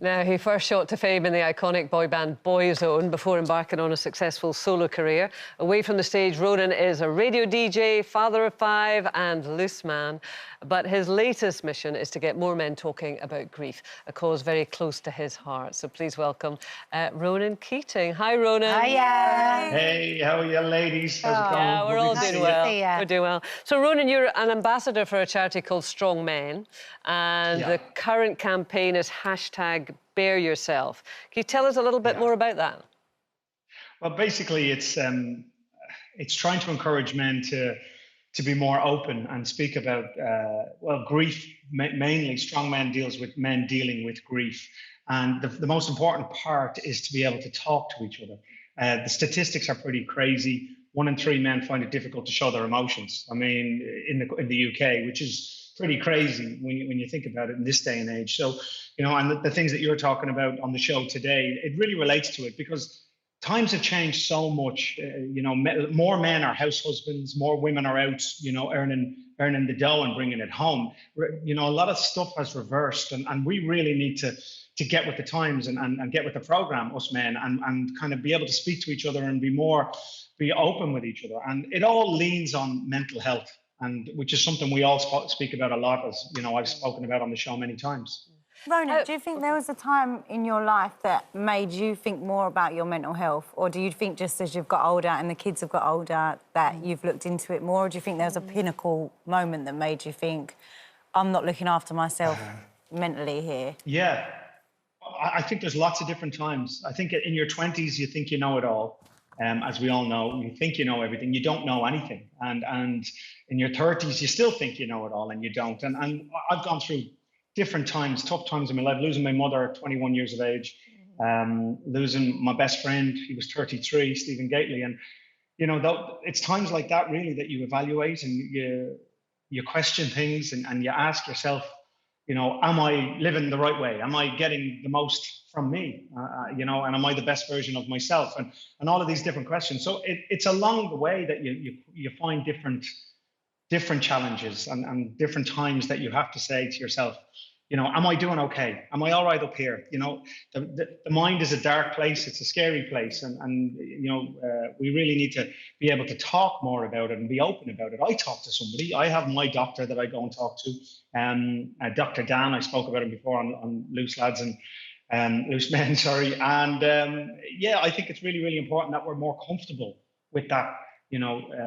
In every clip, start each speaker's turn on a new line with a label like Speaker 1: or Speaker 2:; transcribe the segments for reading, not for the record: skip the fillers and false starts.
Speaker 1: Now, he first shot to fame in the iconic boy band Boyzone before embarking on a successful solo career. Away from the stage, Ronan is a radio DJ, father of 5 and loose man. But his latest mission is to get more men talking about grief, a cause very close to his heart. So please welcome Ronan Keating. Hi, Ronan.
Speaker 2: Hiya.
Speaker 3: Hey, how are you, ladies? How's it going?
Speaker 1: Yeah, we're all doing well.
Speaker 2: you.
Speaker 1: We're doing well. So, Ronan, you're an ambassador for a charity called Strong Men, and the current campaign is #BearYourself. Can you tell us a little bit more about that?
Speaker 3: Well, basically, it's trying to encourage men to be more open and speak about grief. Mainly, Strong Men deals with men dealing with grief, and the most important part is to be able to talk to each other. The statistics are pretty crazy. 1 in 3 men find it difficult to show their emotions. I mean, in the UK, which is pretty crazy when you think about it in this day and age. So, and the things that you're talking about on the show today, it really relates to it because times have changed so much. More men are house husbands, more women are out, earning the dough and bringing it home. A lot of stuff has reversed, and we really need to get with the times and get with the program, us men, and kind of be able to speak to each other and be open with each other. And it all leans on mental health, and which is something we all speak about a lot, as I've spoken about on the show many times.
Speaker 2: Ronan, do you think there was a time in your life that made you think more about your mental health? Or do you think just as you've got older and the kids have got older that you've looked into it more? Or do you think there was a pinnacle moment that made you think, I'm not looking after myself mentally here? Yeah,
Speaker 3: I think there's lots of different times. I think in your 20s, you think you know it all. As we all know, you think you know everything. You don't know anything. And in your 30s, you still think you know it all and you don't. And I've gone through different times, tough times in my life, losing my mother at 21 years of age, losing my best friend, he was 33, Stephen Gately. And, it's times like that really that you evaluate and you question things and you ask yourself, am I living the right way? Am I getting the most from me? And am I the best version of myself? And all of these different questions. So it's along the way that you find different challenges and different times that you have to say to yourself, am I doing okay? Am I all right up here? The mind is a dark place. It's a scary place. And we really need to be able to talk more about it and be open about it. I talk to somebody. I have my doctor that I go and talk to. Dr. Dan, I spoke about him before on Loose Lads and Loose Men, sorry. And I think it's really, really important that we're more comfortable with that,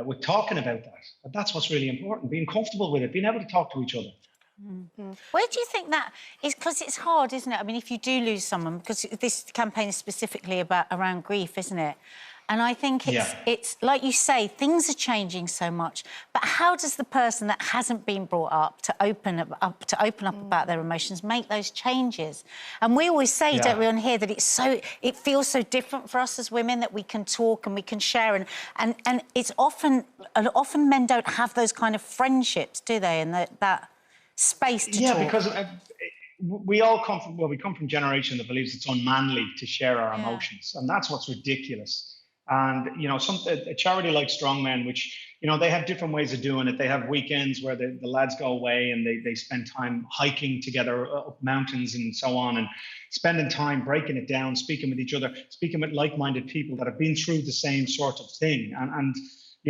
Speaker 3: with talking about that. But that's what's really important, being comfortable with it, being able to talk to each other.
Speaker 2: Mm-hmm. Where do you think that is? Because it's hard, isn't it? I mean, if you do lose someone, because this campaign is specifically around grief, isn't it? And I think it's like you say, things are changing so much. But how does the person that hasn't been brought up to open up about their emotions make those changes? And we always say, don't we, on here, that it feels so different for us as women that we can talk and we can share, and it's often men don't have those kind of friendships, do they? And that space to talk.
Speaker 3: Yeah, because we all come from a generation that believes it's unmanly to share our emotions, and that's what's ridiculous. And a charity like Strong Men, which they have different ways of doing it. They have weekends where the lads go away and they spend time hiking together up mountains and so on, and spending time breaking it down, speaking with each other, speaking with like-minded people that have been through the same sort of thing. And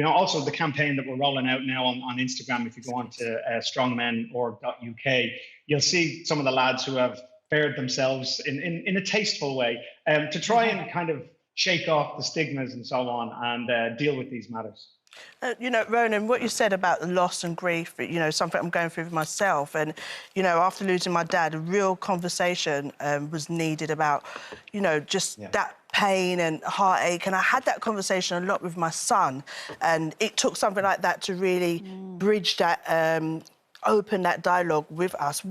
Speaker 3: also the campaign that we're rolling out now on Instagram, if you go on to strongmen.org.uk, you'll see some of the lads who have bared themselves in a tasteful way to try and kind of shake off the stigmas and so on and deal with these matters.
Speaker 4: Ronan, what you said about the loss and grief, something I'm going through for myself. And, after losing my dad, a real conversation was needed about, that pain and heartache. And I had that conversation a lot with my son. And it took something like that to really bridge that, open that dialogue with us.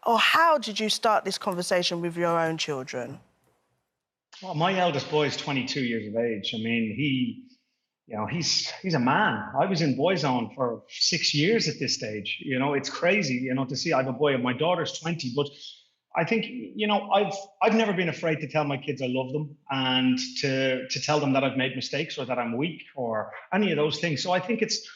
Speaker 4: How did you start this conversation with your own children?
Speaker 3: Well, my eldest boy is 22 years of age. I mean, he's a man. I was in Boyzone for 6 years at this stage. It's crazy, to see. I have a boy, and my daughter's 20, but I think, I've never been afraid to tell my kids I love them and to tell them that I've made mistakes or that I'm weak or any of those things. So I think it's,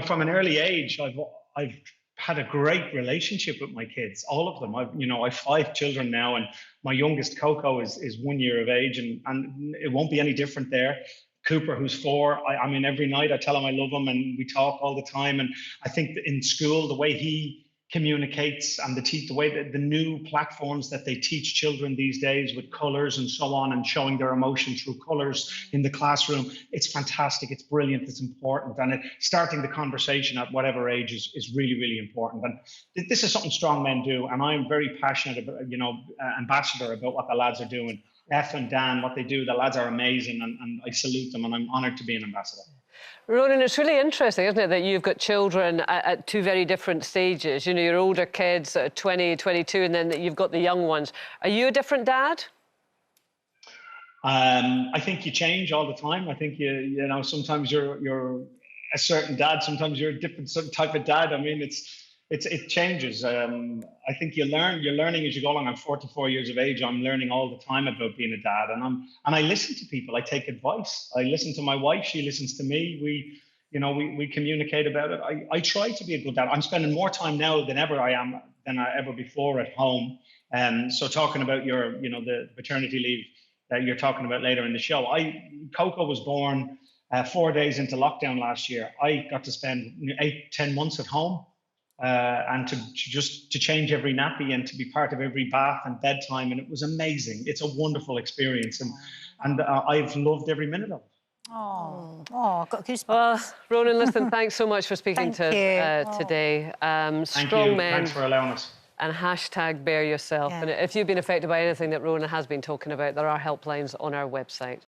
Speaker 3: from an early age, I've had a great relationship with my kids, all of them. I've 5 children now, and my youngest Coco is 1 year of age, and it won't be any different there. Cooper, who's 4, I mean, every night I tell him I love him, and we talk all the time. And I think that in school, the way he communicates and the way that the new platforms that they teach children these days with colors and so on, and showing their emotion through colors in the classroom, it's fantastic, it's brilliant, it's important. And starting the conversation at whatever age is really, really important. And this is something strong men do, and I'm very passionate about, ambassador about what the lads are doing. F and Dan, what they do, the lads are amazing, and I salute them, and I'm honoured to be an ambassador.
Speaker 1: Ronan, it's really interesting, isn't it, that you've got children at 2 very different stages. You know, your older kids at 20, 22, and then you've got the young ones. Are you a different dad?
Speaker 3: I think you change all the time. I think sometimes you're a certain dad, sometimes you're a different type of dad. I mean, it changes. I think you're learning as you go along. I'm 44 years of age. I'm learning all the time about being a dad, and I listen to people. I take advice. I listen to my wife. She listens to me. We communicate about it. I try to be a good dad. I'm spending more time now than ever before at home. So talking about the paternity leave that you're talking about later in the show, Coco was born 4 days into lockdown last year. I got to spend 8-10 months at home. And to change every nappy and to be part of every bath and bedtime, and it was amazing. It's a wonderful experience, and I've loved every minute of it.
Speaker 2: I've got goosebumps.
Speaker 1: Well, Ronan, listen, thanks so much for speaking
Speaker 2: Thank
Speaker 1: to
Speaker 2: you.
Speaker 1: us today.
Speaker 3: Thank
Speaker 1: Strong
Speaker 3: you.
Speaker 1: men.
Speaker 3: Thanks for allowing us.
Speaker 1: And #bear yourself.
Speaker 2: Yeah.
Speaker 1: And if you've been affected by anything that Ronan has been talking about, there are helplines on our website.